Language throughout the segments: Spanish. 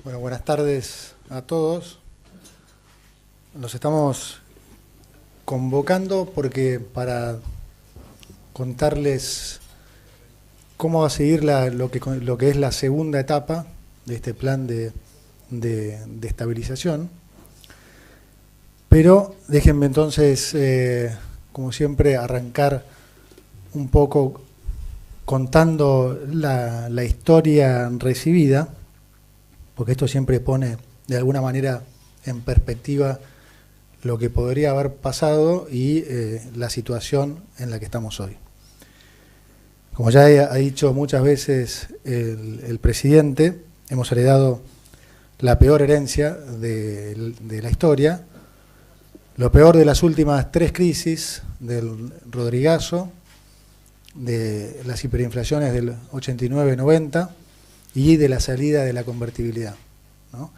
Bueno, buenas tardes a todos. Nos estamos convocando para contarles cómo va a seguir lo que es la segunda etapa de este plan de estabilización. Pero déjenme entonces, como siempre, arrancar un poco contando la historia recibida, porque esto siempre pone de alguna manera en perspectiva lo que podría haber pasado y la situación en la que estamos hoy. Como ya ha dicho muchas veces el presidente, hemos heredado la peor herencia de la historia, lo peor de las últimas 3 crisis, del Rodrigazo, de las hiperinflaciones del 89-90 y de la salida de la convertibilidad, ¿no?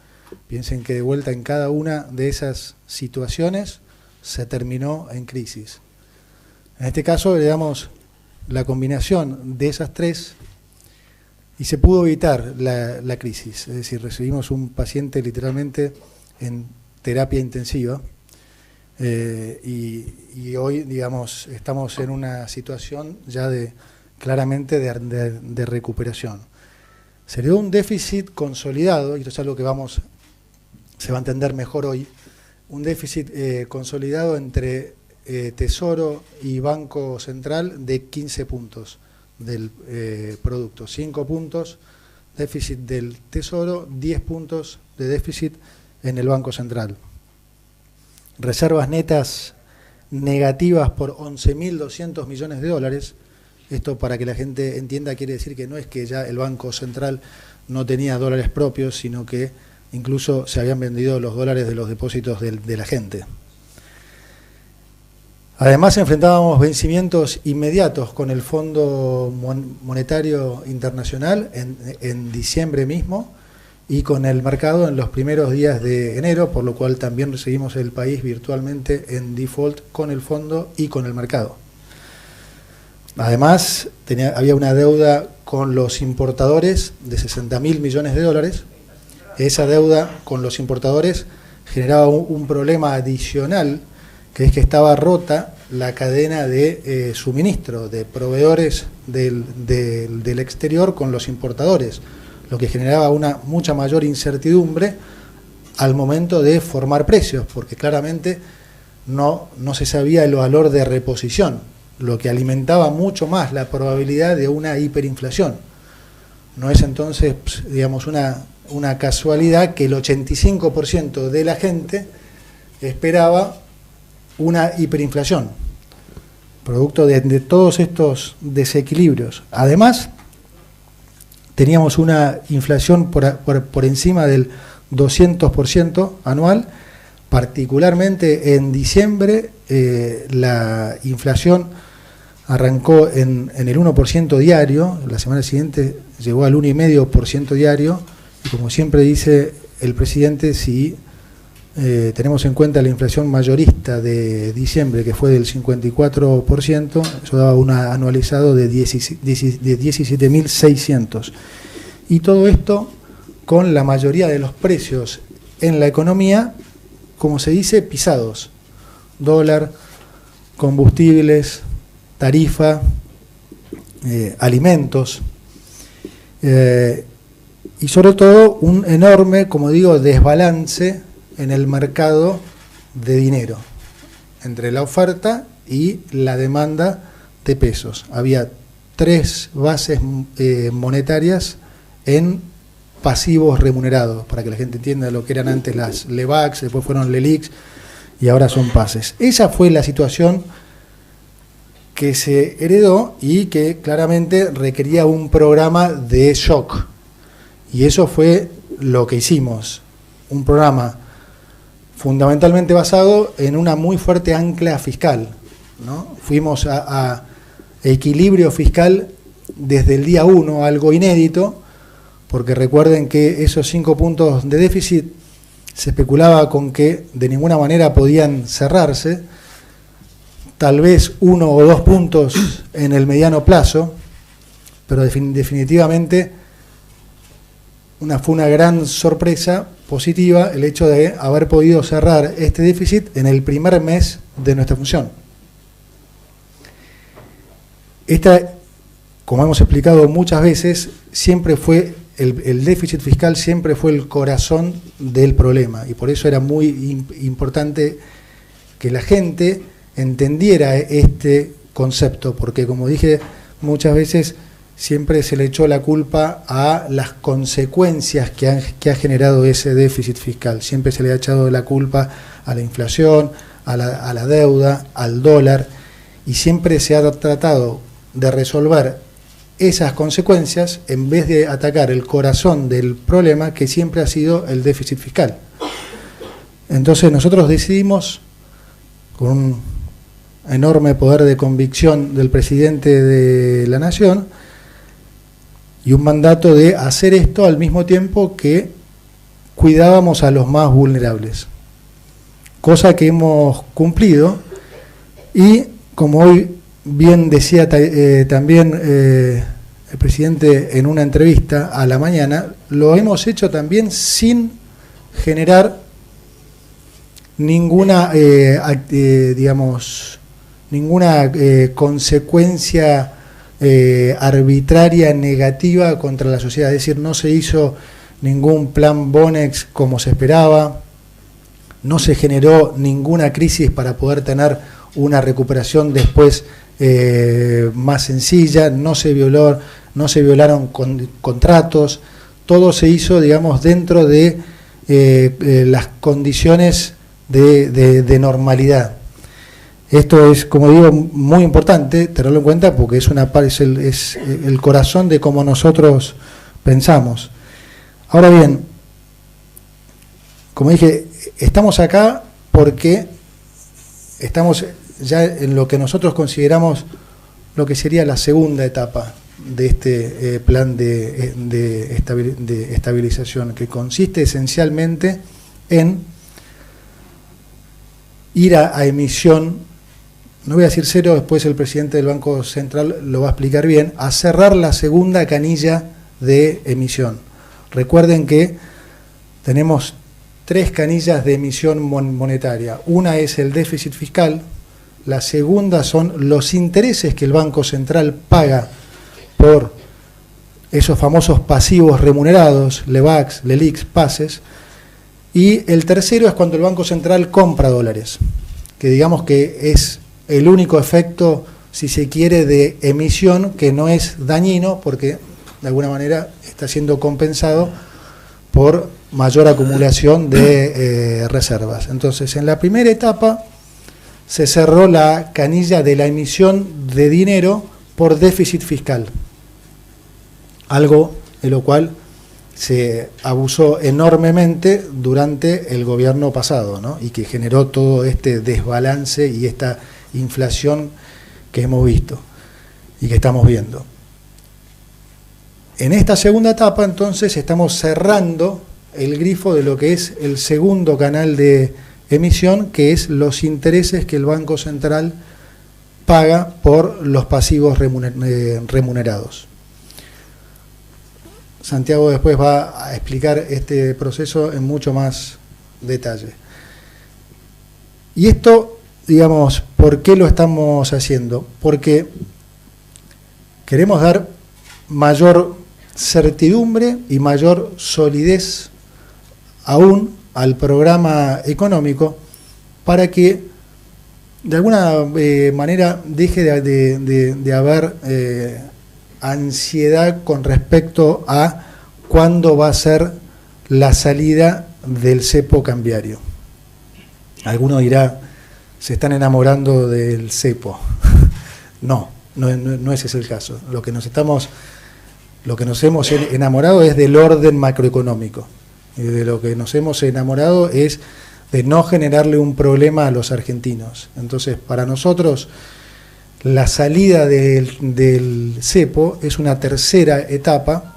Piensen que de vuelta en cada una de esas situaciones se terminó en crisis. En este caso le damos la combinación de esas 3 y se pudo evitar la crisis. Es decir, recibimos un paciente literalmente en terapia intensiva y hoy, digamos, estamos en una situación ya claramente de recuperación. Se le dio un déficit consolidado, y esto es algo que se va a entender mejor hoy, un déficit consolidado entre Tesoro y Banco Central de 15 puntos del producto, 5 puntos déficit del Tesoro, 10 puntos de déficit en el Banco Central. Reservas netas negativas por 11.200 millones de dólares. Esto, para que la gente entienda, quiere decir que no es que ya el Banco Central no tenía dólares propios, sino que incluso se habían vendido los dólares de los depósitos de la gente. Además, enfrentábamos vencimientos inmediatos con el Fondo Monetario Internacional en diciembre mismo y con el mercado en los primeros días de enero, por lo cual también recibimos el país virtualmente en default con el fondo y con el mercado. Además, había una deuda con los importadores de 60.000 millones de dólares. Esa deuda con los importadores generaba un problema adicional, que es que estaba rota la cadena de suministro de proveedores del exterior con los importadores, lo que generaba una mucha mayor incertidumbre al momento de formar precios, porque claramente no se sabía el valor de reposición, lo que alimentaba mucho más la probabilidad de una hiperinflación. No es entonces, digamos, una casualidad que el 85% de la gente esperaba una hiperinflación, producto de todos estos desequilibrios. Además, teníamos una inflación por encima del 200% anual, particularmente en diciembre. La inflación arrancó en el 1% diario, la semana siguiente llegó al 1,5% diario, y como siempre dice el presidente, si tenemos en cuenta la inflación mayorista de diciembre, que fue del 54%, eso daba un anualizado de 17.600. Y todo esto con la mayoría de los precios en la economía, como se dice, pisados: dólar, combustibles, tarifa, alimentos, y sobre todo un enorme, como digo, desbalance en el mercado de dinero entre la oferta y la demanda de pesos. Había 3 bases monetarias en pasivos remunerados, para que la gente entienda lo que eran antes las LEVAX, después fueron LELIX y ahora son pases. Esa fue la situación que se heredó y que claramente requería un programa de shock. Y eso fue lo que hicimos, un programa fundamentalmente basado en una muy fuerte ancla fiscal, ¿no? Fuimos a equilibrio fiscal desde el día 1, algo inédito, porque recuerden que esos 5 puntos de déficit se especulaba con que de ninguna manera podían cerrarse, tal vez 1 o 2 puntos en el mediano plazo, pero definitivamente fue una gran sorpresa positiva el hecho de haber podido cerrar este déficit en el primer mes de nuestra función. Esta, como hemos explicado muchas veces, siempre fue el déficit fiscal siempre fue el corazón del problema, y por eso era muy importante que la gente entendiera este concepto, porque como dije muchas veces, siempre se le echó la culpa a las consecuencias que ha generado ese déficit fiscal. Siempre se le ha echado la culpa a la inflación, a la deuda, al dólar, y siempre se ha tratado de resolver esas consecuencias en vez de atacar el corazón del problema, que siempre ha sido el déficit fiscal. Entonces nosotros decidimos, con un enorme poder de convicción del presidente de la Nación, y un mandato de hacer esto al mismo tiempo que cuidábamos a los más vulnerables. Cosa que hemos cumplido, y como hoy bien decía también el presidente en una entrevista a la mañana, lo hemos hecho también sin generar ninguna, ninguna consecuencia arbitraria negativa contra la sociedad. Es decir, no se hizo ningún plan Bonex como se esperaba, no se generó ninguna crisis para poder tener una recuperación después más sencilla, no se violaron contratos, todo se hizo, digamos, dentro de las condiciones de normalidad. Esto es, como digo, muy importante tenerlo en cuenta, porque es el corazón de cómo nosotros pensamos. Ahora bien, como dije, estamos acá porque estamos ya en lo que nosotros consideramos lo que sería la segunda etapa de este plan de estabilización, que consiste esencialmente en ir a emisión. No voy a decir cero, después el presidente del Banco Central lo va a explicar bien, a cerrar la segunda canilla de emisión. Recuerden que tenemos 3 canillas de emisión monetaria. Una es el déficit fiscal, la segunda son los intereses que el Banco Central paga por esos famosos pasivos remunerados, LEVAX, LELIX, PASES, y el tercero es cuando el Banco Central compra dólares, que digamos que es el único efecto, si se quiere, de emisión que no es dañino, porque de alguna manera está siendo compensado por mayor acumulación de reservas. Entonces, en la primera etapa se cerró la canilla de la emisión de dinero por déficit fiscal, algo de lo cual se abusó enormemente durante el gobierno pasado, ¿no? Y que generó todo este desbalance y esta inflación que hemos visto y que estamos viendo. En esta segunda etapa, entonces, estamos cerrando el grifo de lo que es el segundo canal de emisión, que es los intereses que el Banco Central paga por los pasivos remunerados. Santiago después va a explicar este proceso en mucho más detalle. Y esto, digamos, ¿por qué lo estamos haciendo? Porque queremos dar mayor certidumbre y mayor solidez aún al programa económico, para que de alguna manera deje de haber ansiedad con respecto a cuándo va a ser la salida del cepo cambiario. Alguno dirá, se están enamorando del cepo. No ese es el caso. Lo que nos hemos enamorado es del orden macroeconómico. Y de lo que nos hemos enamorado es de no generarle un problema a los argentinos. Entonces, para nosotros, la salida del cepo es una tercera etapa,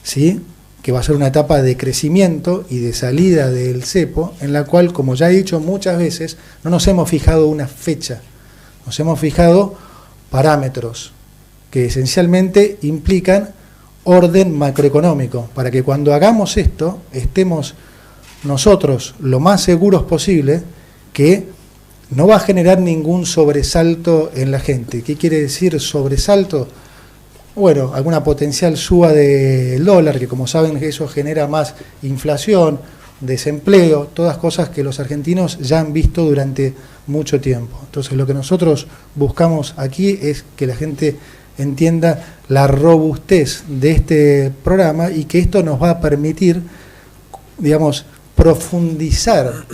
¿sí?, que va a ser una etapa de crecimiento y de salida del cepo, en la cual, como ya he dicho muchas veces, no nos hemos fijado una fecha, nos hemos fijado parámetros que esencialmente implican orden macroeconómico, para que cuando hagamos esto estemos nosotros lo más seguros posible que no va a generar ningún sobresalto en la gente. ¿Qué quiere decir sobresalto? Bueno, alguna potencial suba del dólar, que como saben eso genera más inflación, desempleo, todas cosas que los argentinos ya han visto durante mucho tiempo. Entonces lo que nosotros buscamos aquí es que la gente entienda la robustez de este programa y que esto nos va a permitir, digamos, profundizar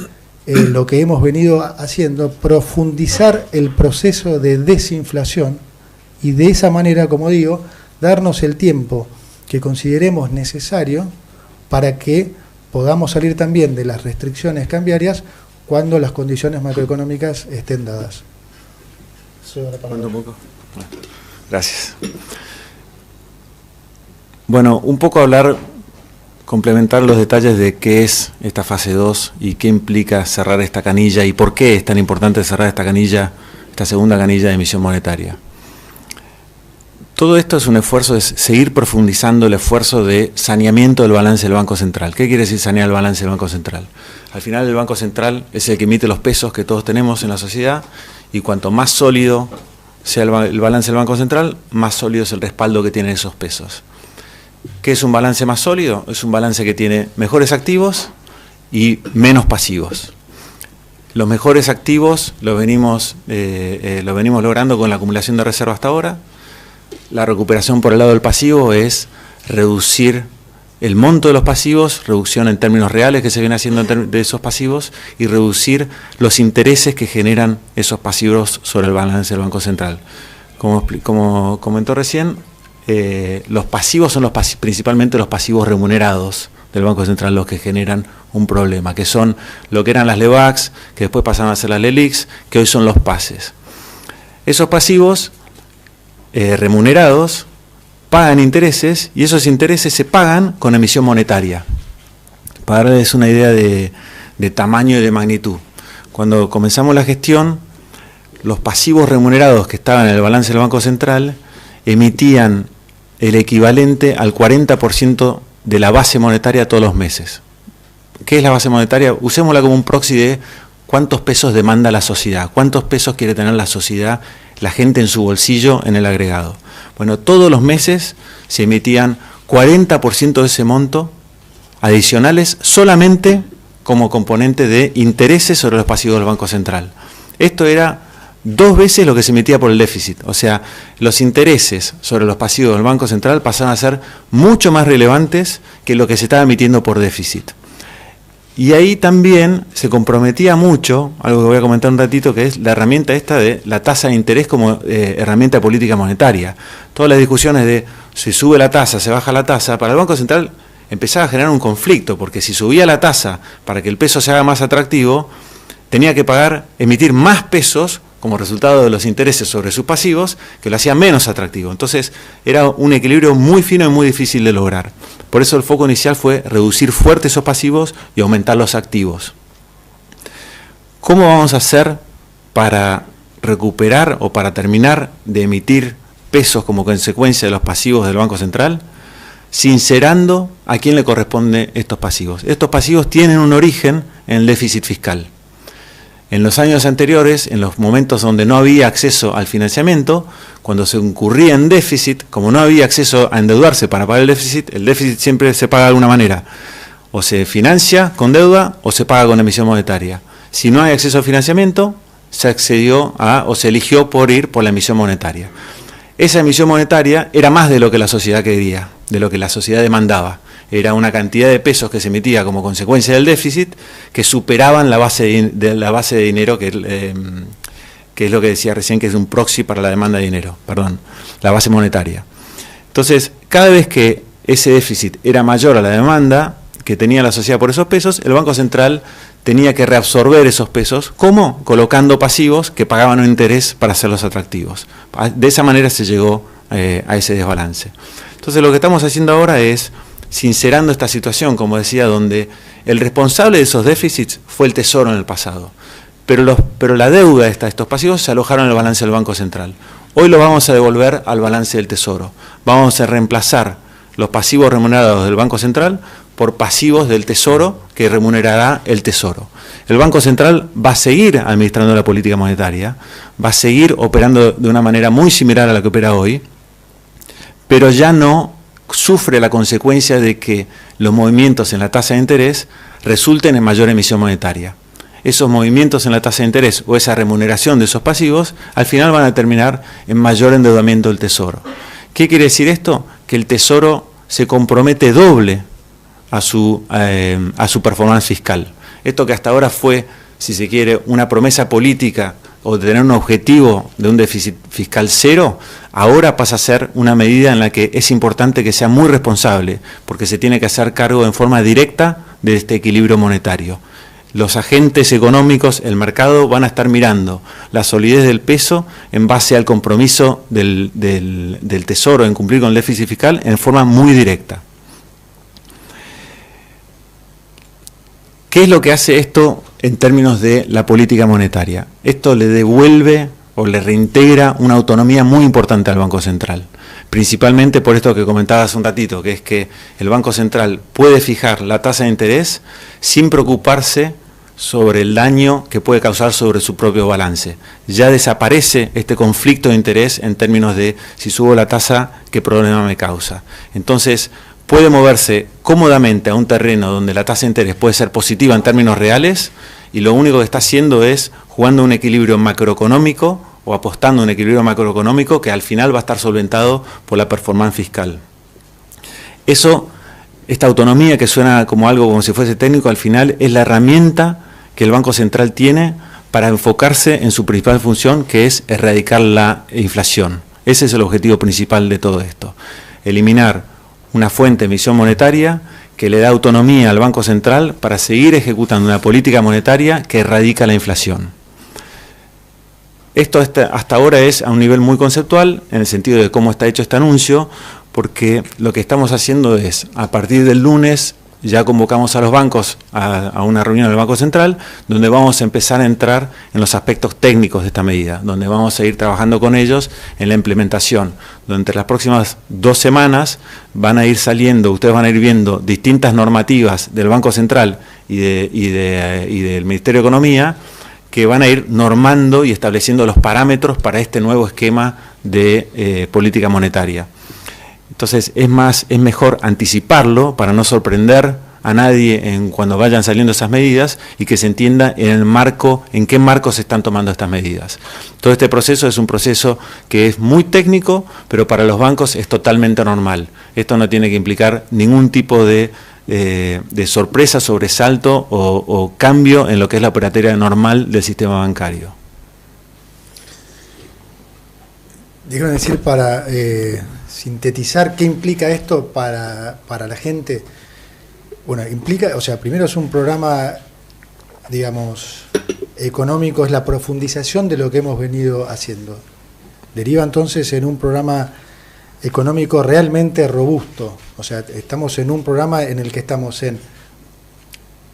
lo que hemos venido haciendo, profundizar el proceso de desinflación y de esa manera, como digo, darnos el tiempo que consideremos necesario para que podamos salir también de las restricciones cambiarias cuando las condiciones macroeconómicas estén dadas. Un poco. Gracias. Bueno, un poco complementar los detalles de qué es esta fase 2 y qué implica cerrar esta canilla y por qué es tan importante cerrar esta canilla, esta segunda canilla de emisión monetaria. Todo esto es un esfuerzo, es seguir profundizando el esfuerzo de saneamiento del balance del Banco Central. ¿Qué quiere decir sanear el balance del Banco Central? Al final el Banco Central es el que emite los pesos que todos tenemos en la sociedad y cuanto más sólido sea el balance del Banco Central, más sólido es el respaldo que tienen esos pesos. ¿Qué es un balance más sólido? Es un balance que tiene mejores activos y menos pasivos. Los mejores activos los venimos logrando con la acumulación de reserva hasta ahora. La recuperación por el lado del pasivo es reducir el monto de los pasivos, reducción en términos reales que se viene haciendo de esos pasivos y reducir los intereses que generan esos pasivos sobre el balance del Banco Central. Como comentó recién, los pasivos son principalmente los pasivos remunerados del Banco Central los que generan un problema, que son lo que eran las LEBACs, que después pasaron a ser las LELIQs, que hoy son los PASES. Esos pasivos remunerados pagan intereses y esos intereses se pagan con emisión monetaria. Para darles una idea de tamaño y de magnitud. Cuando comenzamos la gestión, los pasivos remunerados que estaban en el balance del Banco Central emitían el equivalente al 40% de la base monetaria todos los meses. ¿Qué es la base monetaria? Usémosla como un proxy de cuántos pesos demanda la sociedad, cuántos pesos quiere tener la sociedad, la gente en su bolsillo en el agregado. Bueno, todos los meses se emitían 40% de ese monto adicionales solamente como componente de intereses sobre los pasivos del Banco Central. Esto era 2 veces lo que se emitía por el déficit. O sea, los intereses sobre los pasivos del Banco Central pasaron a ser mucho más relevantes que lo que se estaba emitiendo por déficit. Y ahí también se comprometía mucho, algo que voy a comentar un ratito, que es la herramienta esta de la tasa de interés como herramienta de política monetaria. Todas las discusiones de si sube la tasa, se baja la tasa, para el Banco Central empezaba a generar un conflicto, porque si subía la tasa para que el peso se haga más atractivo, tenía que emitir más pesos como resultado de los intereses sobre sus pasivos, que lo hacía menos atractivo. Entonces era un equilibrio muy fino y muy difícil de lograr. Por eso el foco inicial fue reducir fuerte esos pasivos y aumentar los activos. ¿Cómo vamos a hacer para recuperar o para terminar de emitir pesos como consecuencia de los pasivos del Banco Central? Sincerando a quién le corresponde estos pasivos. Estos pasivos tienen un origen en el déficit fiscal. En los años anteriores, en los momentos donde no había acceso al financiamiento, cuando se incurría en déficit, como no había acceso a endeudarse para pagar el déficit siempre se paga de alguna manera. O se financia con deuda o se paga con emisión monetaria. Si no hay acceso al financiamiento, se accedió o se eligió ir por la emisión monetaria. Esa emisión monetaria era más de lo que la sociedad quería, de lo que la sociedad demandaba. Era una cantidad de pesos que se emitía como consecuencia del déficit que superaban la base de dinero, que es lo que decía recién, que es un proxy para la demanda de dinero, la base monetaria. Entonces, cada vez que ese déficit era mayor a la demanda que tenía la sociedad por esos pesos, el Banco Central tenía que reabsorber esos pesos. ¿Cómo? Colocando pasivos que pagaban un interés para hacerlos atractivos. De esa manera se llegó a ese desbalance. Entonces, lo que estamos haciendo ahora es sincerando esta situación, como decía, donde el responsable de esos déficits fue el Tesoro en el pasado. Pero la deuda de estos pasivos se alojaron en el balance del Banco Central. Hoy lo vamos a devolver al balance del Tesoro. Vamos a reemplazar los pasivos remunerados del Banco Central por pasivos del Tesoro que remunerará el Tesoro. El Banco Central va a seguir administrando la política monetaria, va a seguir operando de una manera muy similar a la que opera hoy, pero ya no sufre la consecuencia de que los movimientos en la tasa de interés resulten en mayor emisión monetaria. Esos movimientos en la tasa de interés o esa remuneración de esos pasivos al final van a terminar en mayor endeudamiento del Tesoro. ¿Qué quiere decir esto? Que el Tesoro se compromete doble a su performance fiscal. Esto que hasta ahora fue, si se quiere, una promesa política o de tener un objetivo de un déficit fiscal cero, ahora pasa a ser una medida en la que es importante que sea muy responsable, porque se tiene que hacer cargo en forma directa de este equilibrio monetario. Los agentes económicos, el mercado, van a estar mirando la solidez del peso en base al compromiso del Tesoro en cumplir con el déficit fiscal en forma muy directa. ¿Qué es lo que hace esto en términos de la política monetaria? Esto le devuelve o le reintegra una autonomía muy importante al Banco Central, principalmente por esto que comentaba hace un ratito, que es que el Banco Central puede fijar la tasa de interés sin preocuparse sobre el daño que puede causar sobre su propio balance. Ya desaparece este conflicto de interés en términos de si subo la tasa, ¿qué problema me causa? Entonces, puede moverse cómodamente a un terreno donde la tasa de interés puede ser positiva en términos reales y lo único que está haciendo es jugando un equilibrio macroeconómico o apostando a un equilibrio macroeconómico que al final va a estar solventado por la performance fiscal. Esta autonomía que suena como algo como si fuese técnico, al final es la herramienta que el Banco Central tiene para enfocarse en su principal función, que es erradicar la inflación. Ese es el objetivo principal de todo esto. Eliminar una fuente de emisión monetaria que le da autonomía al Banco Central para seguir ejecutando una política monetaria que erradica la inflación. Esto hasta ahora es a un nivel muy conceptual, en el sentido de cómo está hecho este anuncio, porque lo que estamos haciendo es, a partir del lunes, ya convocamos a los bancos a una reunión del Banco Central, donde vamos a empezar a entrar en los aspectos técnicos de esta medida, donde vamos a ir trabajando con ellos en la implementación. Durante las próximas 2 semanas van a ir saliendo, ustedes van a ir viendo distintas normativas del Banco Central y del Ministerio de Economía, que van a ir normando y estableciendo los parámetros para este nuevo esquema de política monetaria. Entonces es mejor anticiparlo para no sorprender a nadie cuando vayan saliendo esas medidas y que se entienda en qué marco se están tomando estas medidas. Todo este proceso es un proceso que es muy técnico, pero para los bancos es totalmente normal. Esto no tiene que implicar ningún tipo de sorpresa, sobresalto o cambio en lo que es la operatoria normal del sistema bancario. Déjame decir para sintetizar qué implica esto para la gente. Bueno, implica, o sea, primero es un programa, digamos, económico, es la profundización de lo que hemos venido haciendo. Deriva entonces en un programa económico realmente robusto. O sea, estamos en un programa en el que estamos en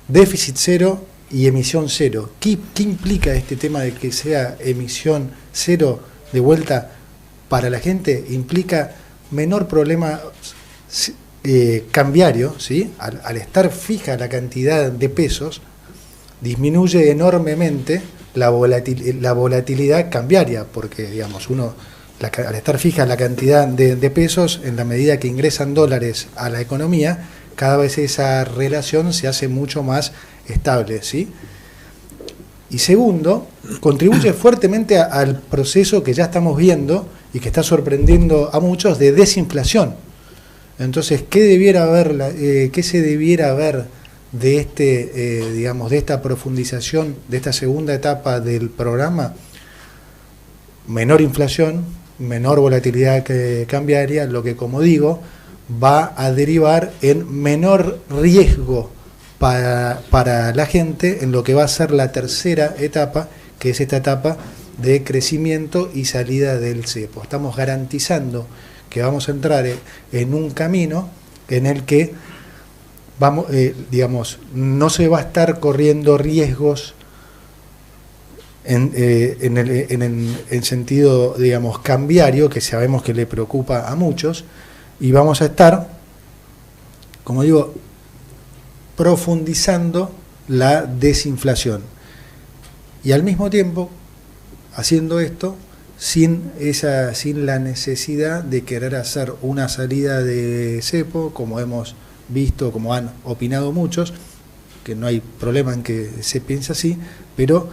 déficit cero y emisión cero. ¿Qué implica este tema de que sea emisión cero de vuelta para la gente? Implica menor problema cambiario, ¿sí? Al estar fija la cantidad de pesos, disminuye enormemente la volatilidad cambiaria, porque digamos al estar fija la cantidad de pesos, en la medida que ingresan dólares a la economía, cada vez esa relación se hace mucho más estable, ¿sí? Y segundo, contribuye fuertemente al proceso que ya estamos viendo y que está sorprendiendo a muchos de desinflación. Entonces, ¿qué se debiera ver de digamos, de esta profundización, de esta segunda etapa del programa? Menor inflación, menor volatilidad cambiaria, lo que, como digo, va a derivar en menor riesgo para la gente en lo que va a ser la tercera etapa, que es esta etapa de crecimiento y salida del cepo. Estamos garantizando que vamos a entrar en un camino en el que digamos, no se va a estar corriendo riesgos en el sentido, digamos, cambiario, que sabemos que le preocupa a muchos, y vamos a estar como digo, profundizando la desinflación. Y al mismo tiempo, haciendo esto, sin la necesidad de querer hacer una salida de cepo, como hemos visto, como han opinado muchos, que no hay problema en que se piense así, pero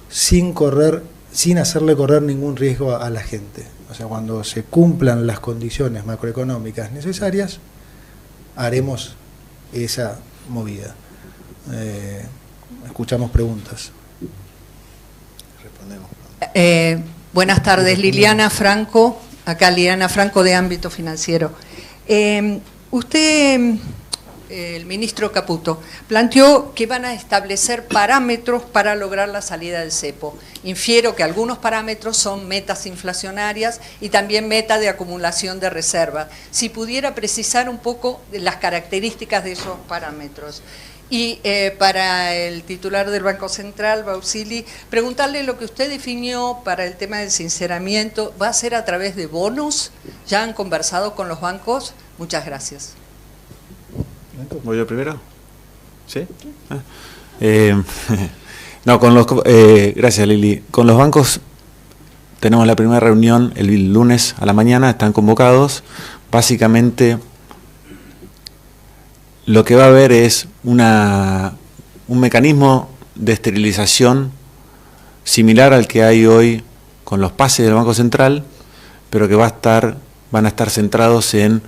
sin hacerle correr ningún riesgo a la gente. O sea, cuando se cumplan las condiciones macroeconómicas necesarias, haremos esa movida. Escuchamos preguntas. Respondemos. Buenas tardes, Liliana Franco, acá Liliana Franco de Ámbito Financiero. Usted, el ministro Caputo, planteó que van a establecer parámetros para lograr la salida del cepo. Infiero que algunos parámetros son metas inflacionarias y también meta de acumulación de reservas. Si pudiera precisar un poco las características de esos parámetros. Y para el titular del Banco Central, Bausili, preguntarle lo que usted definió para el tema del sinceramiento, ¿va a ser a través de bonos? ¿Ya han conversado con los bancos? Muchas gracias. ¿Voy yo primero? ¿Sí? No, gracias, Lili. Con los bancos tenemos la primera reunión el lunes a la mañana, están convocados. Básicamente, lo que va a haber es un mecanismo de esterilización similar al que hay hoy con los pases del Banco Central, pero que van a estar centrados en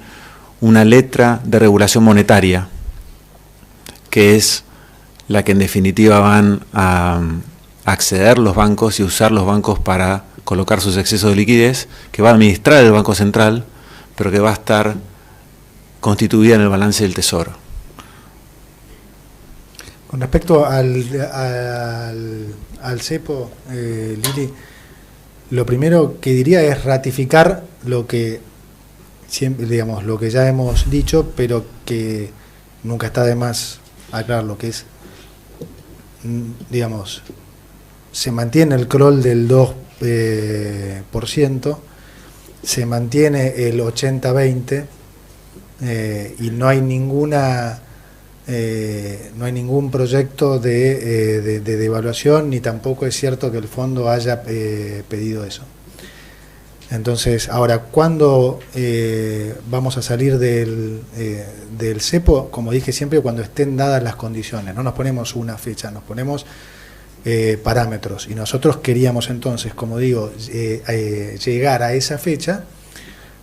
una letra de regulación monetaria, que es la que en definitiva van a acceder los bancos y usar los bancos para colocar sus excesos de liquidez, que va a administrar el Banco Central, pero que va a estar constituida en el balance del Tesoro. Con respecto al cepo, Lili, lo primero que diría es ratificar lo que siempre, digamos, lo que ya hemos dicho, pero que nunca está de más aclarar lo que es, digamos, se mantiene el crawl del 2%, se mantiene el 80-20 y no hay ningún proyecto de devaluación, ni tampoco es cierto que el fondo haya pedido eso. Entonces, ahora, ¿cuándo vamos a salir del cepo? Como dije siempre, cuando estén dadas las condiciones. No nos ponemos una fecha, nos ponemos parámetros. Y nosotros queríamos entonces, como digo, llegar a esa fecha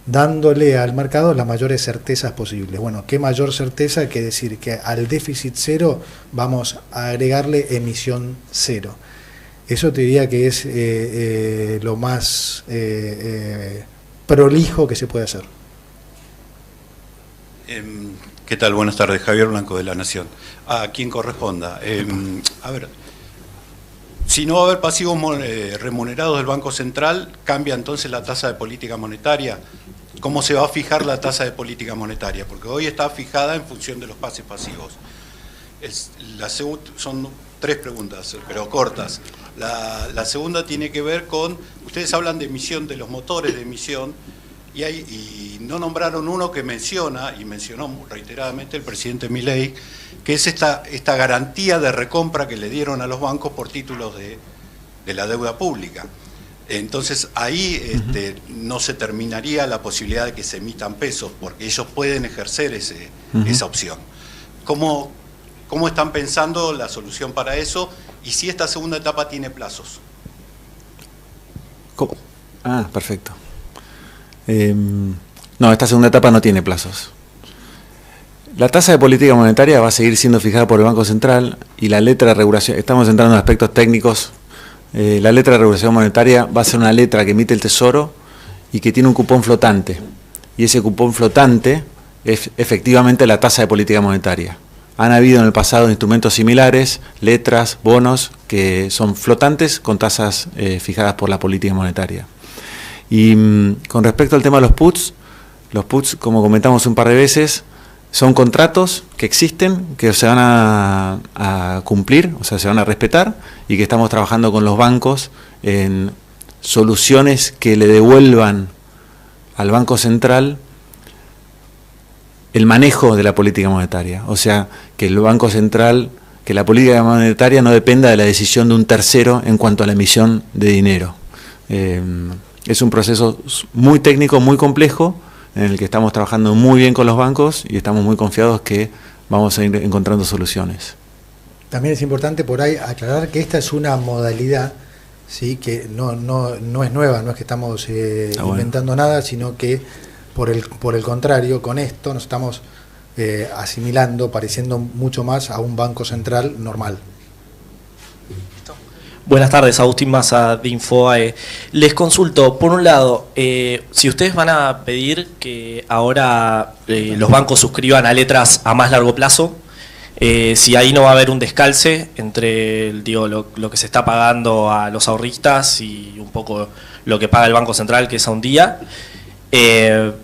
dándole al mercado las mayores certezas posibles. Bueno, ¿qué mayor certeza que decir que al déficit cero vamos a agregarle emisión cero? Eso te diría que es lo más prolijo que se puede hacer. ¿Qué tal? Buenas tardes, Javier Blanco de La Nación. A quien corresponda. A ver, si no va a haber pasivos remunerados del Banco Central, ¿cambia entonces la tasa de política monetaria? ¿Cómo se va a fijar la tasa de política monetaria? Porque hoy está fijada en función de los pases pasivos. Son 3 preguntas, pero cortas. La segunda tiene que ver con, ustedes hablan de emisión, de los motores de emisión, y no nombraron uno que menciona, y mencionó reiteradamente el presidente Milei, que es esta garantía de recompra que le dieron a los bancos por títulos de la deuda pública. Entonces ahí no se terminaría la posibilidad de que se emitan pesos, porque ellos pueden ejercer esa opción. ¿Cómo están pensando la solución para eso? Y si esta segunda etapa tiene plazos. ¿Cómo? Perfecto. No, esta segunda etapa no tiene plazos. La tasa de política monetaria va a seguir siendo fijada por el Banco Central y la letra de regulación, estamos entrando en aspectos técnicos, la letra de regulación monetaria va a ser una letra que emite el Tesoro y que tiene un cupón flotante. Y ese cupón flotante es efectivamente la tasa de política monetaria. Han habido en el pasado instrumentos similares, letras, bonos, que son flotantes con tasas fijadas por la política monetaria. Y con respecto al tema de los puts, como comentamos un par de veces, son contratos que existen, que se van a cumplir, o sea, se van a respetar, y que estamos trabajando con los bancos en soluciones que le devuelvan al Banco Central el manejo de la política monetaria. O sea, que el Banco Central, que la política monetaria no dependa de la decisión de un tercero en cuanto a la emisión de dinero. Es un proceso muy técnico, muy complejo, en el que estamos trabajando muy bien con los bancos y estamos muy confiados que vamos a ir encontrando soluciones. También es importante por ahí aclarar que esta es una modalidad, ¿sí?, que no es nueva, no es que estamos inventando nada, sino que por el contrario, con esto nos estamos asimilando, pareciendo mucho más a un banco central normal. Buenas tardes, Agustín Massa de Infobae. Les consulto, por un lado, si ustedes van a pedir que ahora los bancos suscriban a letras a más largo plazo, si ahí no va a haber un descalce entre lo que se está pagando a los ahorristas y un poco lo que paga el Banco Central, que es a un día,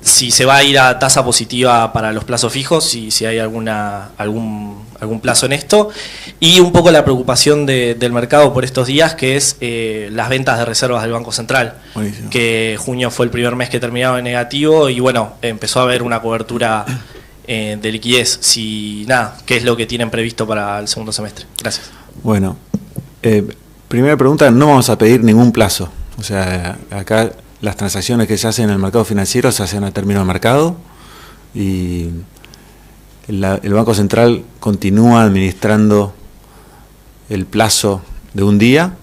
si se va a ir a tasa positiva para los plazos fijos, si hay algún plazo en esto, y un poco la preocupación del mercado por estos días, que es las ventas de reservas del Banco Central. Buenísimo. Que junio fue el primer mes que terminaba en negativo y bueno, empezó a haber una cobertura de liquidez. ¿Qué es lo que tienen previsto para el segundo semestre? Gracias. Bueno, primera pregunta, no vamos a pedir ningún plazo. O sea, acá las transacciones que se hacen en el mercado financiero se hacen a término de mercado y el Banco Central continúa administrando el plazo de un día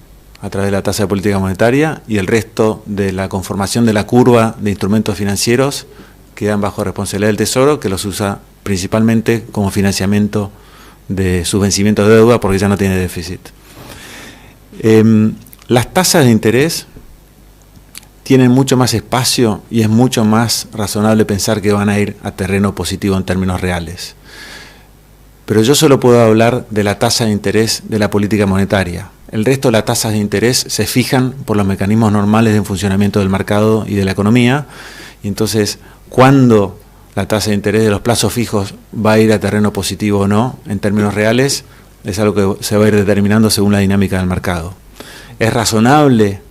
a través de la tasa de política monetaria y el resto de la conformación de la curva de instrumentos financieros quedan bajo responsabilidad del Tesoro, que los usa principalmente como financiamiento de sus vencimientos de deuda porque ya no tiene déficit. Las tasas de interés tienen mucho más espacio y es mucho más razonable pensar que van a ir a terreno positivo en términos reales. Pero yo solo puedo hablar de la tasa de interés de la política monetaria. El resto de las tasas de interés se fijan por los mecanismos normales de funcionamiento del mercado y de la economía. Y entonces, cuándo la tasa de interés de los plazos fijos va a ir a terreno positivo o no, en términos reales, es algo que se va a ir determinando según la dinámica del mercado. Es razonable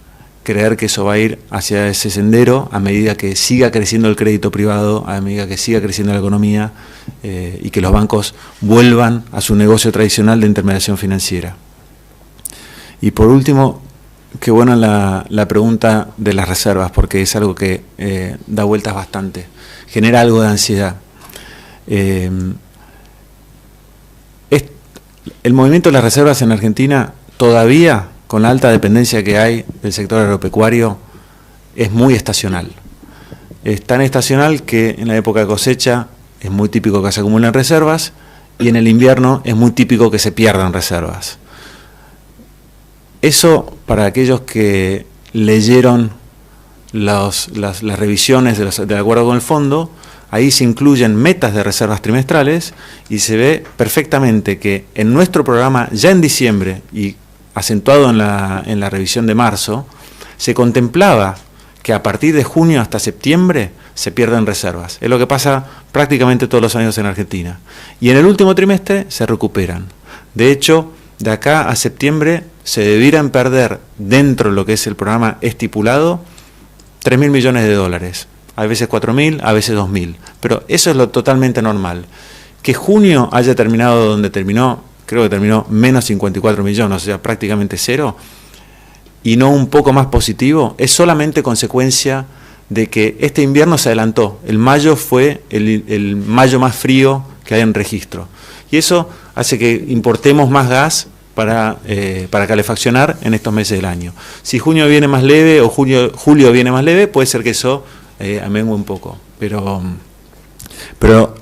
creer que eso va a ir hacia ese sendero a medida que siga creciendo el crédito privado, a medida que siga creciendo la economía y que los bancos vuelvan a su negocio tradicional de intermediación financiera. Y por último, qué buena la pregunta de las reservas, porque es algo que da vueltas bastante, genera algo de ansiedad. El movimiento de las reservas en Argentina todavía, con la alta dependencia que hay del sector agropecuario, es muy estacional. Es tan estacional que en la época de cosecha es muy típico que se acumulen reservas y en el invierno es muy típico que se pierdan reservas. Eso, para aquellos que leyeron las revisiones de acuerdo con el fondo, ahí se incluyen metas de reservas trimestrales y se ve perfectamente que en nuestro programa, ya en diciembre y acentuado en la revisión de marzo, se contemplaba que a partir de junio hasta septiembre se pierden reservas. Es lo que pasa prácticamente todos los años en Argentina. Y en el último trimestre se recuperan. De hecho, de acá a septiembre se debieran perder, dentro de lo que es el programa estipulado, 3.000 millones de dólares. A veces 4.000, a veces 2.000. Pero eso es lo totalmente normal. Que junio haya terminado donde terminó, creo que terminó menos 54 millones, o sea, prácticamente cero, y no un poco más positivo, es solamente consecuencia de que este invierno se adelantó. El mayo fue el mayo más frío que hay en registro. Y eso hace que importemos más gas para calefaccionar en estos meses del año. Si junio viene más leve o julio viene más leve, puede ser que eso amengue un poco. Pero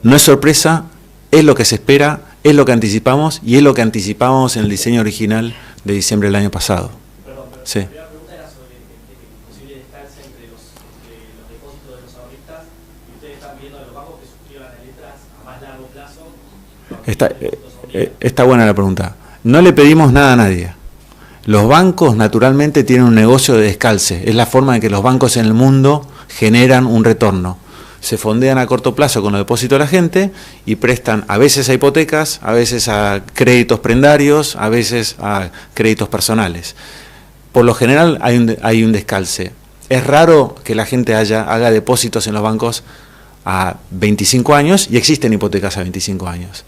no es sorpresa, es lo que se espera, es lo que anticipamos y es lo que anticipábamos en el diseño original de diciembre del año pasado. Perdón, sí. La primera pregunta era sobre el posible descalce entre los depósitos de los ahorristas y ustedes están viendo a los bancos que suscriban a letras a más largo plazo. Está buena la pregunta. No le pedimos nada a nadie. Los bancos naturalmente tienen un negocio de descalce. Es la forma en que los bancos en el mundo generan un retorno. Se fondean a corto plazo con los depósitos de la gente y prestan a veces a hipotecas, a veces a créditos prendarios, a veces a créditos personales. Por lo general hay un descalce. Es raro que la gente haga depósitos en los bancos a 25 años y existen hipotecas a 25 años.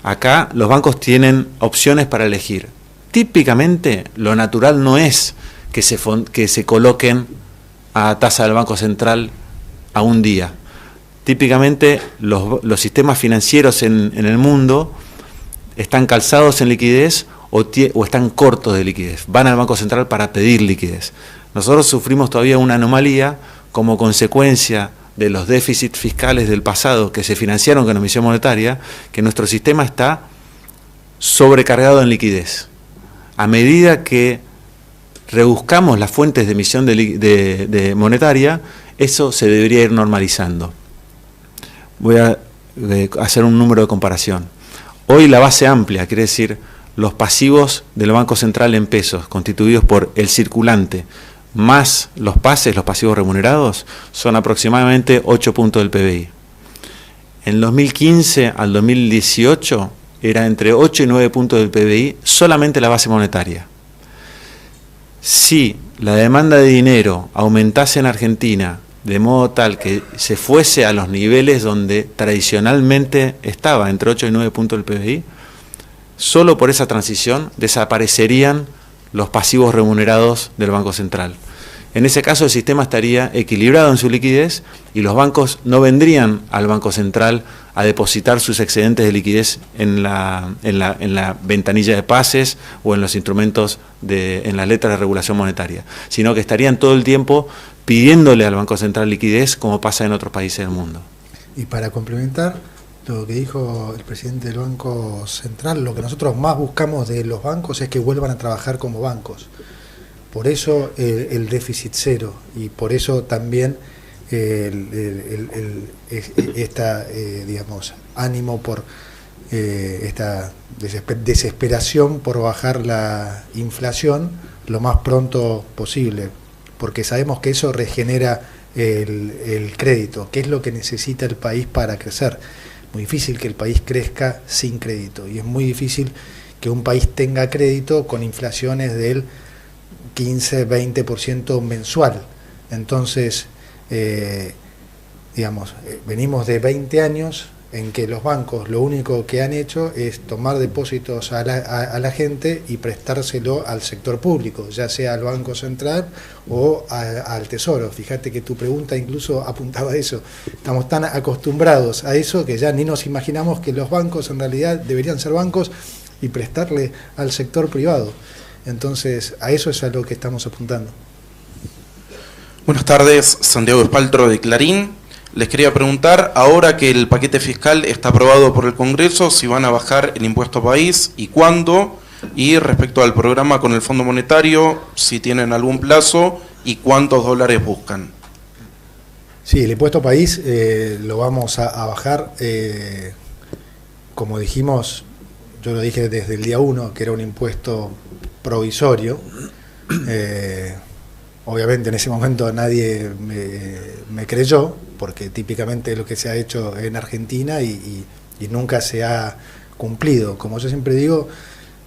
Acá los bancos tienen opciones para elegir. Típicamente lo natural no es que se coloquen a tasa del Banco Central a un día. Típicamente los sistemas financieros en el mundo están calzados en liquidez o están cortos de liquidez. Van al Banco Central para pedir liquidez. Nosotros sufrimos todavía una anomalía como consecuencia de los déficits fiscales del pasado que se financiaron con emisión monetaria, que nuestro sistema está sobrecargado en liquidez. A medida que rebuscamos las fuentes de emisión de monetaria, eso se debería ir normalizando. Voy a hacer un número de comparación. Hoy la base amplia, quiere decir los pasivos del Banco Central en pesos, constituidos por el circulante, más los pases, los pasivos remunerados, son aproximadamente 8 puntos del PBI. En 2015 al 2018 era entre 8 y 9 puntos del PBI solamente la base monetaria. Si la demanda de dinero aumentase en Argentina de modo tal que se fuese a los niveles donde tradicionalmente estaba, entre 8 y 9 puntos del PBI, solo por esa transición desaparecerían los pasivos remunerados del Banco Central. En ese caso el sistema estaría equilibrado en su liquidez y los bancos no vendrían al Banco Central a depositar sus excedentes de liquidez en la ventanilla de pases o en los instrumentos, en las letras de regulación monetaria, sino que estarían todo el tiempo pidiéndole al Banco Central liquidez como pasa en otros países del mundo. Y para complementar lo que dijo el presidente del Banco Central, lo que nosotros más buscamos de los bancos es que vuelvan a trabajar como bancos. Por eso el déficit cero y por eso también digamos, ánimo por esta desesperación por bajar la inflación lo más pronto posible, porque sabemos que eso regenera el crédito, que es lo que necesita el país para crecer. Muy difícil que el país crezca sin crédito y es muy difícil que un país tenga crédito con inflaciones del 15-20% mensual. Entonces, digamos, venimos de 20 años en que los bancos lo único que han hecho es tomar depósitos a la gente y prestárselo al sector público, ya sea al Banco Central o al Tesoro. Fíjate que tu pregunta incluso apuntaba a eso. Estamos tan acostumbrados a eso que ya ni nos imaginamos que los bancos en realidad deberían ser bancos y prestarle al sector privado. Entonces, a eso es a lo que estamos apuntando. Buenas tardes, Santiago Espaltro de Clarín. Les quería preguntar, ahora que el paquete fiscal está aprobado por el Congreso, si van a bajar el impuesto país y cuándo, y respecto al programa con el Fondo Monetario, si tienen algún plazo y cuántos dólares buscan. Sí, el impuesto país lo vamos a bajar, como dijimos, yo lo dije desde el día 1, que era un impuesto provisorio. Obviamente en ese momento nadie me creyó, porque típicamente lo que se ha hecho en Argentina y nunca se ha cumplido. Como yo siempre digo,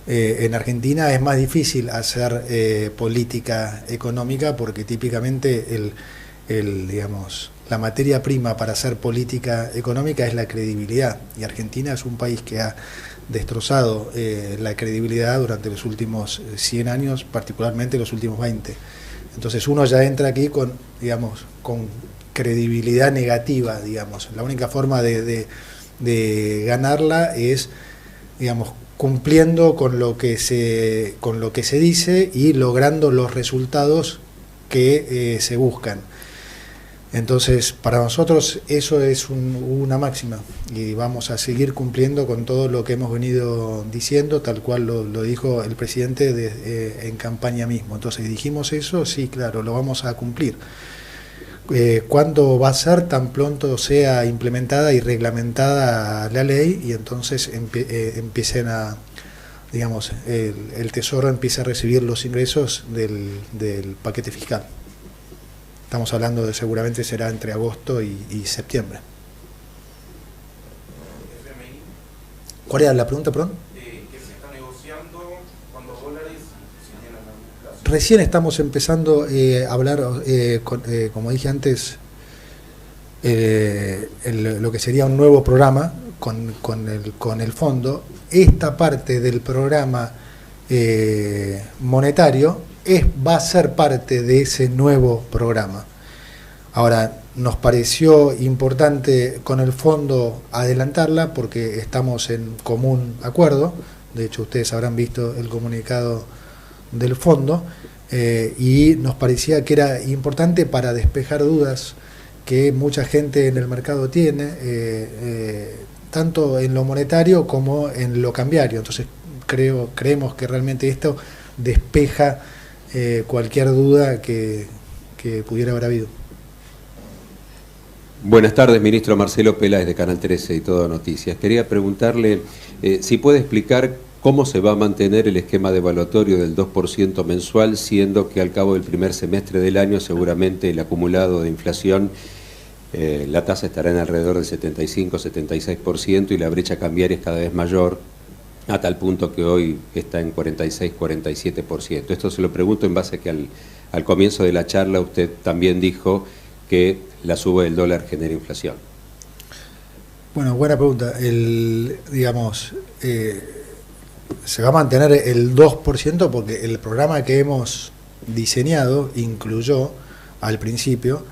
en Argentina es más difícil hacer política económica porque típicamente digamos, la materia prima para hacer política económica es la credibilidad, y Argentina es un país que ha destrozado la credibilidad durante los últimos 100 años, particularmente los últimos 20. Entonces uno ya entra aquí con, digamos, con credibilidad negativa, digamos. La única forma de ganarla es, digamos, cumpliendo con lo que se dice y logrando los resultados que se buscan. Entonces, para nosotros eso es una máxima y vamos a seguir cumpliendo con todo lo que hemos venido diciendo, tal cual lo dijo el presidente en campaña mismo. Entonces, dijimos eso, sí, claro, lo vamos a cumplir. ¿Cuándo va a ser? Tan pronto sea implementada y reglamentada la ley y entonces empiecen a, digamos, el Tesoro empieza a recibir los ingresos del paquete fiscal. Estamos hablando de seguramente será entre agosto y septiembre. ¿Cuál era la pregunta, perdón? ¿Qué se está negociando? ¿Cuántos dólares? Si tienen algún plazo. Recién estamos empezando a hablar, como dije antes, lo que sería un nuevo programa con el fondo. Esta parte del programa monetario va a ser parte de ese nuevo programa. Ahora, nos pareció importante con el fondo adelantarla porque estamos en común acuerdo. De hecho, ustedes habrán visto el comunicado del fondo, y nos parecía que era importante para despejar dudas que mucha gente en el mercado tiene, tanto en lo monetario como en lo cambiario. Entonces creemos que realmente esto despeja cualquier duda que pudiera haber habido. Buenas tardes, ministro Marcelo Peláez de Canal 13 y Todo Noticias. Quería preguntarle si puede explicar cómo se va a mantener el esquema devaluatorio del 2% mensual, siendo que al cabo del primer semestre del año seguramente el acumulado de inflación, la tasa estará en alrededor del 75-76% y la brecha cambiaria es cada vez mayor, a tal punto que hoy está en 46-47%. Esto se lo pregunto en base a que al comienzo de la charla usted también dijo que la suba del dólar genera inflación. Bueno, buena pregunta. Se va a mantener el 2% porque el programa que hemos diseñado incluyó al principio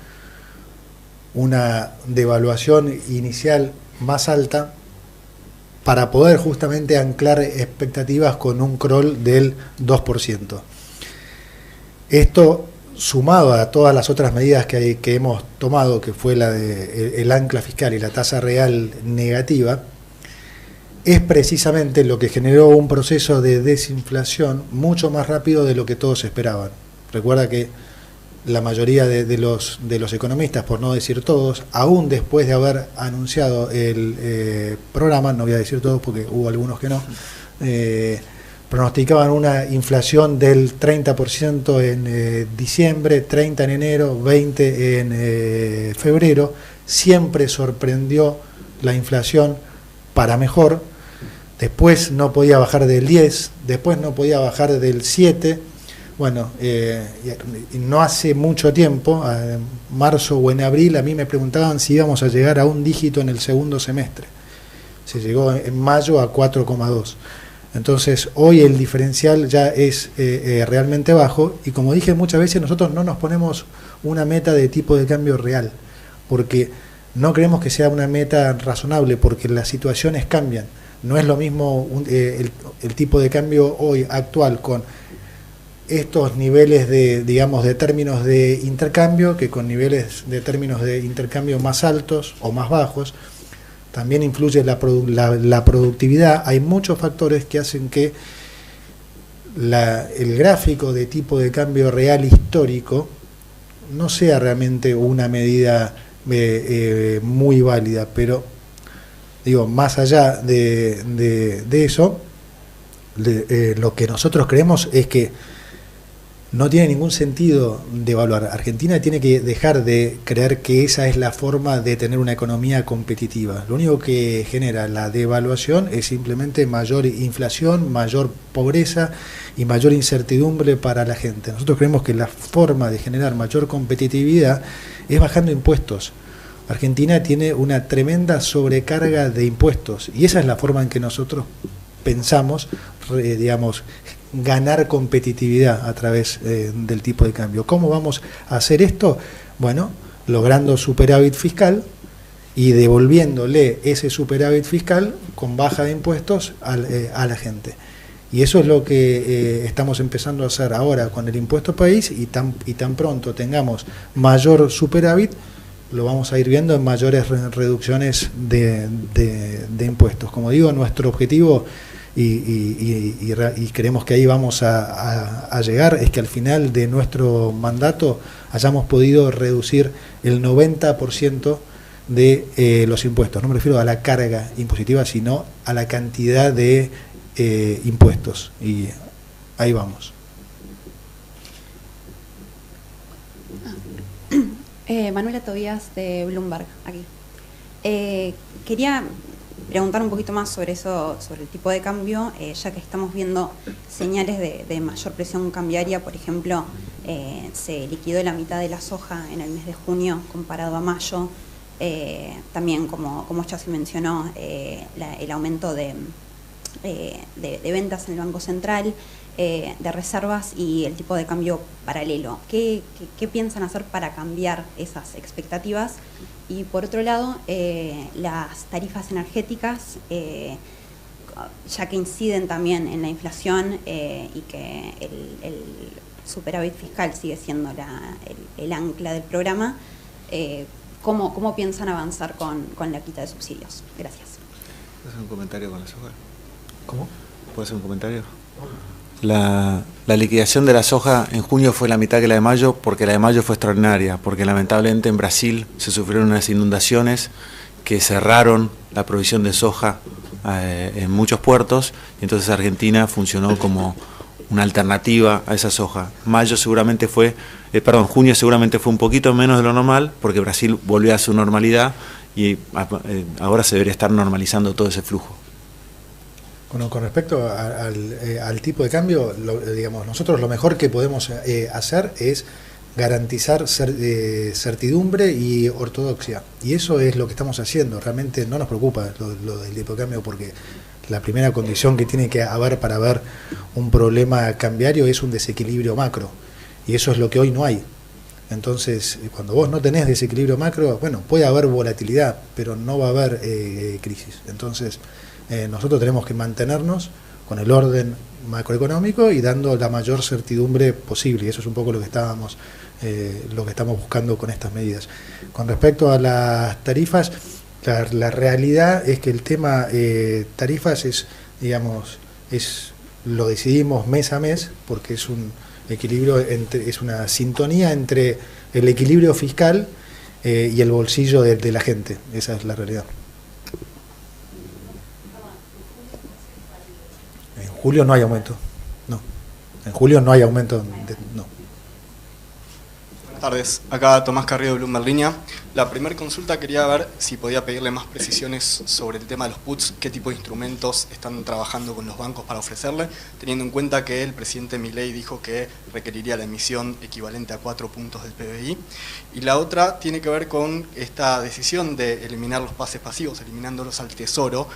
una devaluación inicial más alta para poder justamente anclar expectativas con un crawl del 2%. Esto, sumado a todas las otras medidas que hemos tomado, que fue la de el ancla fiscal y la tasa real negativa, es precisamente lo que generó un proceso de desinflación mucho más rápido de lo que todos esperaban. Recuerda que la mayoría de los economistas, por no decir todos, aún después de haber anunciado el programa, no voy a decir todos porque hubo algunos que no, pronosticaban una inflación del 30% en diciembre, 30% en enero, 20% en febrero. Siempre sorprendió la inflación para mejor. Después no podía bajar del 10%, después no podía bajar del 7%. Bueno, no hace mucho tiempo, en marzo o en abril, a mí me preguntaban si íbamos a llegar a un dígito en el segundo semestre. Se llegó en mayo a 4,2%. Entonces, hoy el diferencial ya es realmente bajo, y como dije muchas veces, nosotros no nos ponemos una meta de tipo de cambio real, porque no creemos que sea una meta razonable, porque las situaciones cambian. No es lo mismo el tipo de cambio hoy actual con estos niveles de términos de intercambio que con niveles de términos de intercambio más altos o más bajos. También influye la productividad. Hay muchos factores que hacen que el gráfico de tipo de cambio real histórico no sea realmente una medida muy válida, pero digo, más allá de eso, lo que nosotros creemos es que no tiene ningún sentido devaluar. Argentina tiene que dejar de creer que esa es la forma de tener una economía competitiva. Lo único que genera la devaluación es simplemente mayor inflación, mayor pobreza y mayor incertidumbre para la gente. Nosotros creemos que la forma de generar mayor competitividad es bajando impuestos. Argentina tiene una tremenda sobrecarga de impuestos y esa es la forma en que nosotros pensamos, ganar competitividad a través del tipo de cambio. ¿Cómo vamos a hacer esto? Bueno, logrando superávit fiscal y devolviéndole ese superávit fiscal con baja de impuestos a la gente. Y eso es lo que estamos empezando a hacer ahora con el impuesto país, y tan pronto tengamos mayor superávit, lo vamos a ir viendo en mayores reducciones de impuestos. Como digo, nuestro objetivo, y creemos que ahí vamos a llegar, es que al final de nuestro mandato hayamos podido reducir el 90% de los impuestos. No me refiero a la carga impositiva, sino a la cantidad de impuestos. Y ahí vamos. Manuela Tobías de Bloomberg, aquí. Quería preguntar un poquito más sobre eso, sobre el tipo de cambio, ya que estamos viendo señales de mayor presión cambiaria. Por ejemplo, se liquidó la mitad de la soja en el mes de junio comparado a mayo. También, como ya se mencionó, el aumento de ventas en el Banco Central, de reservas y el tipo de cambio paralelo. ¿Qué piensan hacer para cambiar esas expectativas? Y por otro lado, las tarifas energéticas, ya que inciden también en la inflación y que el superávit fiscal sigue siendo el ancla del programa, ¿cómo piensan avanzar con la quita de subsidios? Gracias. ¿Puedes hacer un comentario con la soja? ¿Cómo? ¿Puedes hacer un comentario? La liquidación de la soja en junio fue la mitad que la de mayo, porque la de mayo fue extraordinaria, porque lamentablemente en Brasil se sufrieron unas inundaciones que cerraron la provisión de soja en muchos puertos, y entonces Argentina funcionó como una alternativa a esa soja. Junio seguramente fue un poquito menos de lo normal, porque Brasil volvió a su normalidad y ahora se debería estar normalizando todo ese flujo. Bueno, con respecto al tipo de cambio, digamos, nosotros lo mejor que podemos hacer es garantizar certidumbre y ortodoxia. Y eso es lo que estamos haciendo. Realmente no nos preocupa lo del tipo de cambio, porque la primera condición que tiene que haber para ver un problema cambiario es un desequilibrio macro. Y eso es lo que hoy no hay. Entonces, cuando vos no tenés desequilibrio macro, bueno, puede haber volatilidad, pero no va a haber crisis. Entonces, nosotros tenemos que mantenernos con el orden macroeconómico y dando la mayor certidumbre posible, y eso es un poco lo que estamos buscando con estas medidas. Con respecto a las tarifas, la realidad es que el tema tarifas lo decidimos mes a mes, porque es un equilibrio es una sintonía entre el equilibrio fiscal y el bolsillo de la gente. Esa es la realidad. En julio no hay aumento. No. En julio no hay aumento. No. Buenas tardes. Acá Tomás Carrillo de Bloomberg Línea. La primera consulta quería ver si podía pedirle más precisiones sobre el tema de los puts, qué tipo de instrumentos están trabajando con los bancos para ofrecerle, teniendo en cuenta que el presidente Milei dijo que requeriría la emisión equivalente a 4 puntos del PBI. Y la otra tiene que ver con esta decisión de eliminar los pases pasivos, eliminándolos al Tesoro,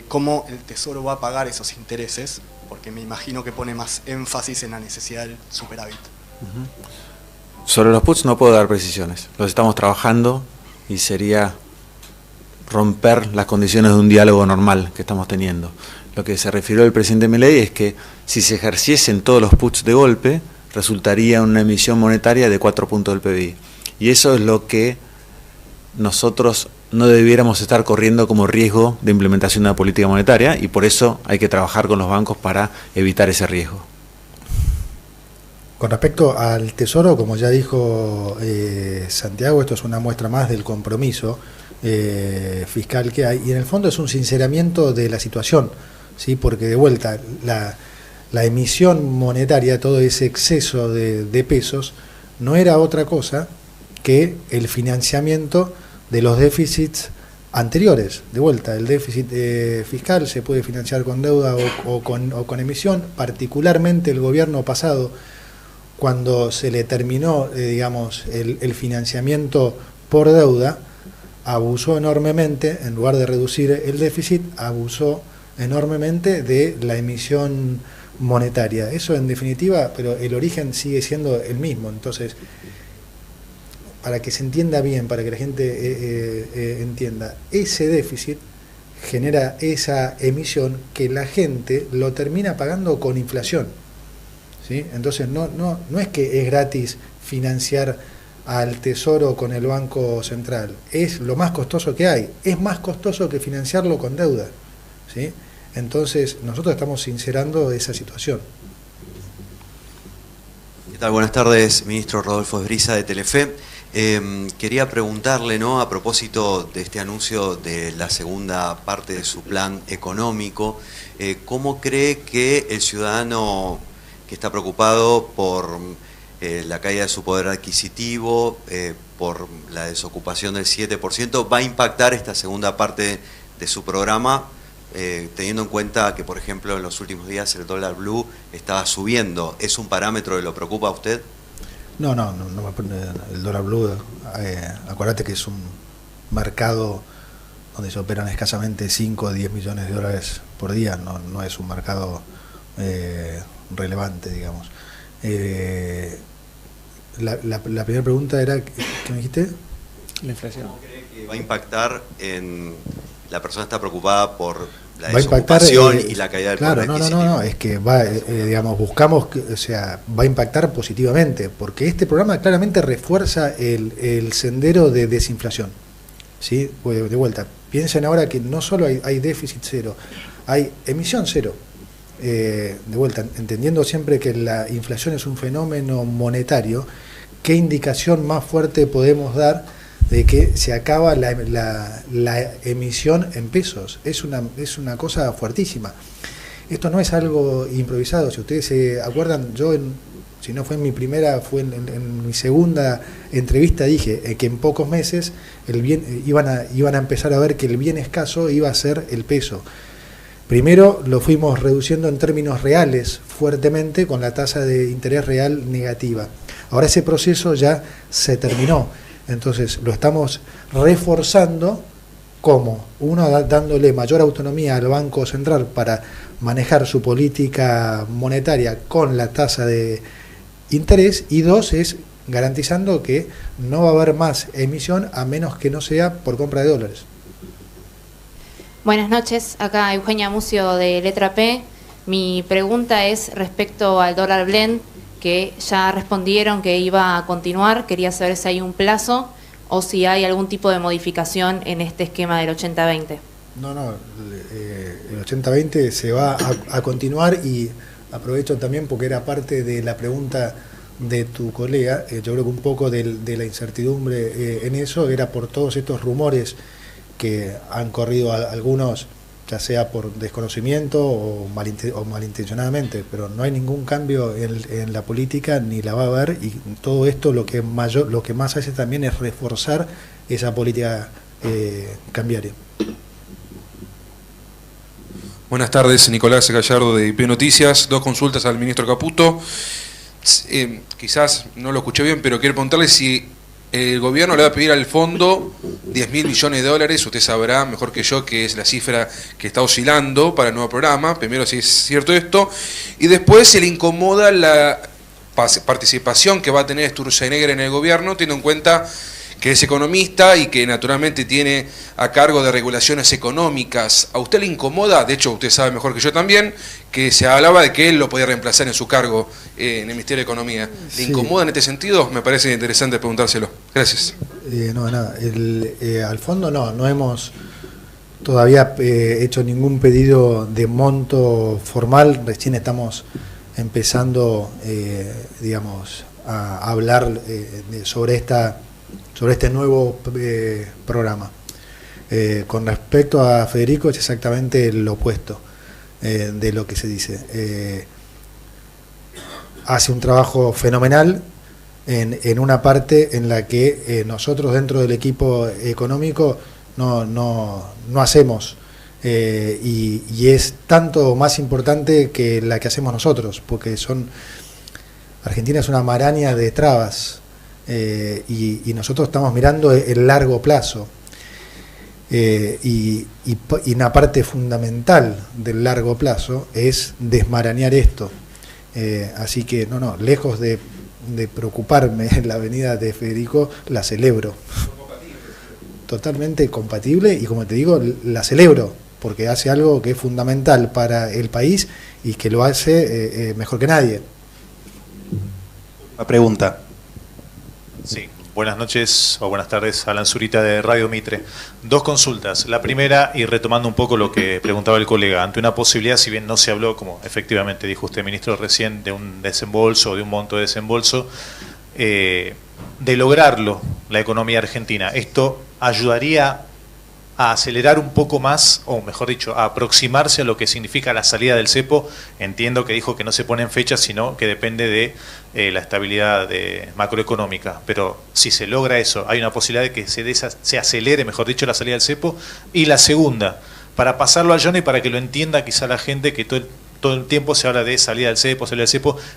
cómo el Tesoro va a pagar esos intereses, porque me imagino que pone más énfasis en la necesidad del superávit. Sobre los puts no puedo dar precisiones, los estamos trabajando y sería romper las condiciones de un diálogo normal que estamos teniendo. Lo que se refirió el presidente Milei es que si se ejerciesen todos los puts de golpe, resultaría una emisión monetaria de 4 puntos del PBI. Y eso es lo que nosotros no debiéramos estar corriendo como riesgo de implementación de una política monetaria, y por eso hay que trabajar con los bancos para evitar ese riesgo. Con respecto al Tesoro, como ya dijo Santiago, esto es una muestra más del compromiso fiscal que hay, y en el fondo es un sinceramiento de la situación, ¿sí? Porque de vuelta, la emisión monetaria, todo ese exceso de pesos, no era otra cosa que el financiamiento de los déficits anteriores. De vuelta, el déficit fiscal se puede financiar con deuda o con emisión, particularmente el gobierno pasado, cuando se le terminó, el financiamiento por deuda, abusó enormemente, en lugar de reducir el déficit, abusó enormemente de la emisión monetaria. Eso en definitiva, pero el origen sigue siendo el mismo. Entonces, para que se entienda bien, para que la gente entienda, ese déficit genera esa emisión que la gente lo termina pagando con inflación. ¿Sí? Entonces no es que es gratis financiar al Tesoro con el Banco Central, es lo más costoso que hay, es más costoso que financiarlo con deuda, ¿sí? Entonces nosotros estamos sincerando esa situación. ¿Qué tal? Buenas tardes, ministro Rodolfo Esbriza de Telefe. Quería preguntarle, ¿no?, a propósito de este anuncio de la segunda parte de su plan económico, ¿cómo cree que el ciudadano que está preocupado por la caída de su poder adquisitivo, por la desocupación del 7%, va a impactar esta segunda parte de su programa, teniendo en cuenta que, por ejemplo, en los últimos días el dólar blue estaba subiendo? ¿Es un parámetro que lo preocupa a usted? No me pone el dólar blue, acuérdate que es mercado donde se operan escasamente 5 o 10 millones de dólares por día, no es un mercado relevante, digamos. La primera pregunta era, ¿qué me dijiste? La inflación. ¿Cómo cree que va a impactar en... La persona está preocupada por la Va a impactar, desocupación y la caída del claro, poder adquisitivo? no, es que va, digamos, buscamos, o sea, va a impactar positivamente, porque este programa claramente refuerza el sendero de desinflación, ¿sí? De vuelta, piensen ahora que no solo hay déficit cero, hay emisión cero. De vuelta, entendiendo siempre que la inflación es un fenómeno monetario, ¿qué indicación más fuerte podemos dar de que se acaba la emisión en pesos? Es una cosa fuertísima. Esto no es algo improvisado. Si ustedes se acuerdan, yo, si no fue en mi primera, fue en mi segunda entrevista, dije que en pocos meses iban a empezar a ver que el bien escaso iba a ser el peso. Primero lo fuimos reduciendo en términos reales fuertemente con la tasa de interés real negativa. Ahora ese proceso ya se terminó. Entonces lo estamos reforzando. ¿Cómo? Uno, dándole mayor autonomía al Banco Central para manejar su política monetaria con la tasa de interés, y dos, es garantizando que no va a haber más emisión a menos que no sea por compra de dólares. Buenas noches, acá Eugenia Mucio de Letra P. Mi pregunta es respecto al dólar blend, que ya respondieron que iba a continuar. Quería saber si hay un plazo o si hay algún tipo de modificación en este esquema del 80-20. No, el 80-20 se va a continuar, y aprovecho también porque era parte de la pregunta de tu colega. Yo creo que un poco de la incertidumbre en eso era por todos estos rumores que han corrido algunos, ya sea por desconocimiento o malintencionadamente, pero no hay ningún cambio en la política, ni la va a haber, y todo esto lo que más hace también es reforzar esa política cambiaria. Buenas tardes, Nicolás Gallardo de IP Noticias. Dos consultas al ministro Caputo. Quizás no lo escuché bien, pero quiero preguntarle si el gobierno le va a pedir al fondo 10.000 millones de dólares. Usted sabrá mejor que yo que es la cifra que está oscilando para el nuevo programa. Primero, si es cierto esto, y después si le incomoda la participación que va a tener Sturzenegger en el gobierno, teniendo en cuenta que es economista y que naturalmente tiene a cargo de regulaciones económicas. ¿A usted le incomoda? De hecho, usted sabe mejor que yo también, que se hablaba de que él lo podía reemplazar en su cargo en el Ministerio de Economía. ¿Le incomoda en este sentido? Me parece interesante preguntárselo. Gracias. Al fondo no hemos todavía hecho ningún pedido de monto formal. Recién estamos empezando, digamos, a hablar sobre este nuevo programa. Con respecto a Federico, es exactamente lo opuesto de lo que se dice. Hace un trabajo fenomenal en una parte en la que nosotros dentro del equipo económico no hacemos, y es tanto más importante que la que hacemos nosotros, porque Argentina es una maraña de trabas. Y nosotros estamos mirando el largo plazo, y una parte fundamental del largo plazo es desmarañar esto. Así que lejos de preocuparme en la venida de Federico, la celebro. Totalmente compatible, y como te digo, la celebro porque hace algo que es fundamental para el país y que lo hace mejor que nadie. Una pregunta. Sí, buenas noches o buenas tardes, Alan Zurita de Radio Mitre. Dos consultas. La primera, y retomando un poco lo que preguntaba el colega, ante una posibilidad, si bien no se habló, como efectivamente dijo usted, ministro, recién, de un desembolso, de un monto de desembolso, de lograrlo la economía argentina, ¿esto ayudaría a acelerar un poco más, o mejor dicho, a aproximarse a lo que significa la salida del cepo? Entiendo que dijo que no se pone en fecha, sino que depende de la estabilidad macroeconómica. Pero si se logra eso, hay una posibilidad de que se acelere, mejor dicho, la salida del cepo. Y la segunda, para pasarlo al llano y para que lo entienda quizá la gente, que todo el tiempo se habla de salida del cepo,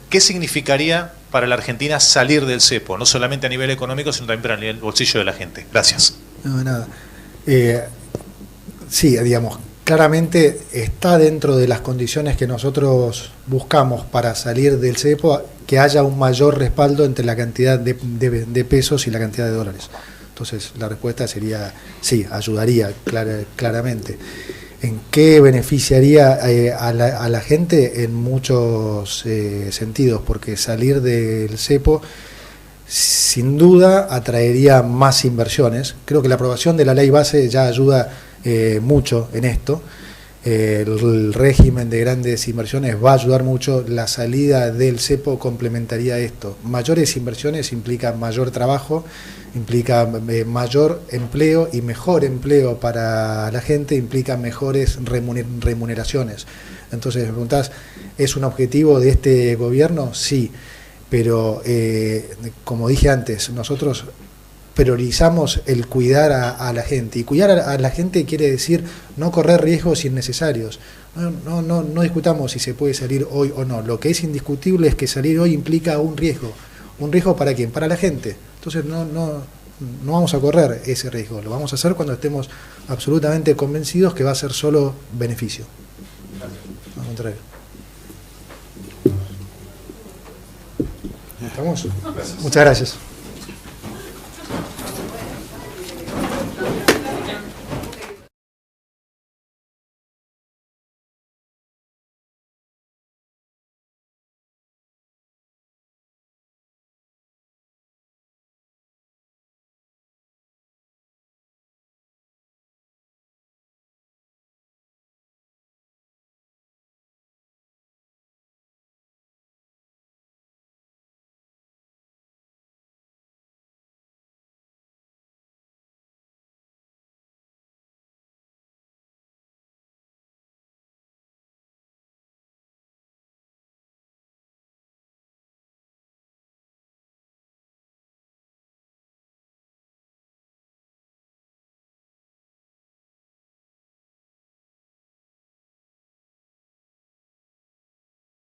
¿qué significaría para la Argentina salir del cepo? No solamente a nivel económico, sino también para el bolsillo de la gente. Gracias. No, de nada. Sí, digamos, claramente está dentro de las condiciones que nosotros buscamos para salir del cepo, que haya un mayor respaldo entre la cantidad de pesos y la cantidad de dólares. Entonces, la respuesta sería sí, ayudaría claramente. ¿En qué beneficiaría a la gente? En muchos sentidos, porque salir del cepo sin duda atraería más inversiones. Creo que la aprobación de la ley base ya ayuda mucho en esto. El régimen de grandes inversiones va a ayudar mucho. La salida del cepo complementaría esto. Mayores inversiones implican mayor trabajo, implica mayor empleo, y mejor empleo para la gente implica mejores remuneraciones. Entonces, me preguntás, ¿es un objetivo de este gobierno? Sí, pero como dije antes, nosotros priorizamos el cuidar a la gente, y cuidar a la gente quiere decir no correr riesgos innecesarios. No discutamos si se puede salir hoy o no. Lo que es indiscutible es que salir hoy implica un riesgo. ¿Un riesgo para quién? Para la gente. Entonces no vamos a correr ese riesgo. Lo vamos a hacer cuando estemos absolutamente convencidos que va a ser solo beneficio. Al contrario. ¿Estamos? Muchas gracias.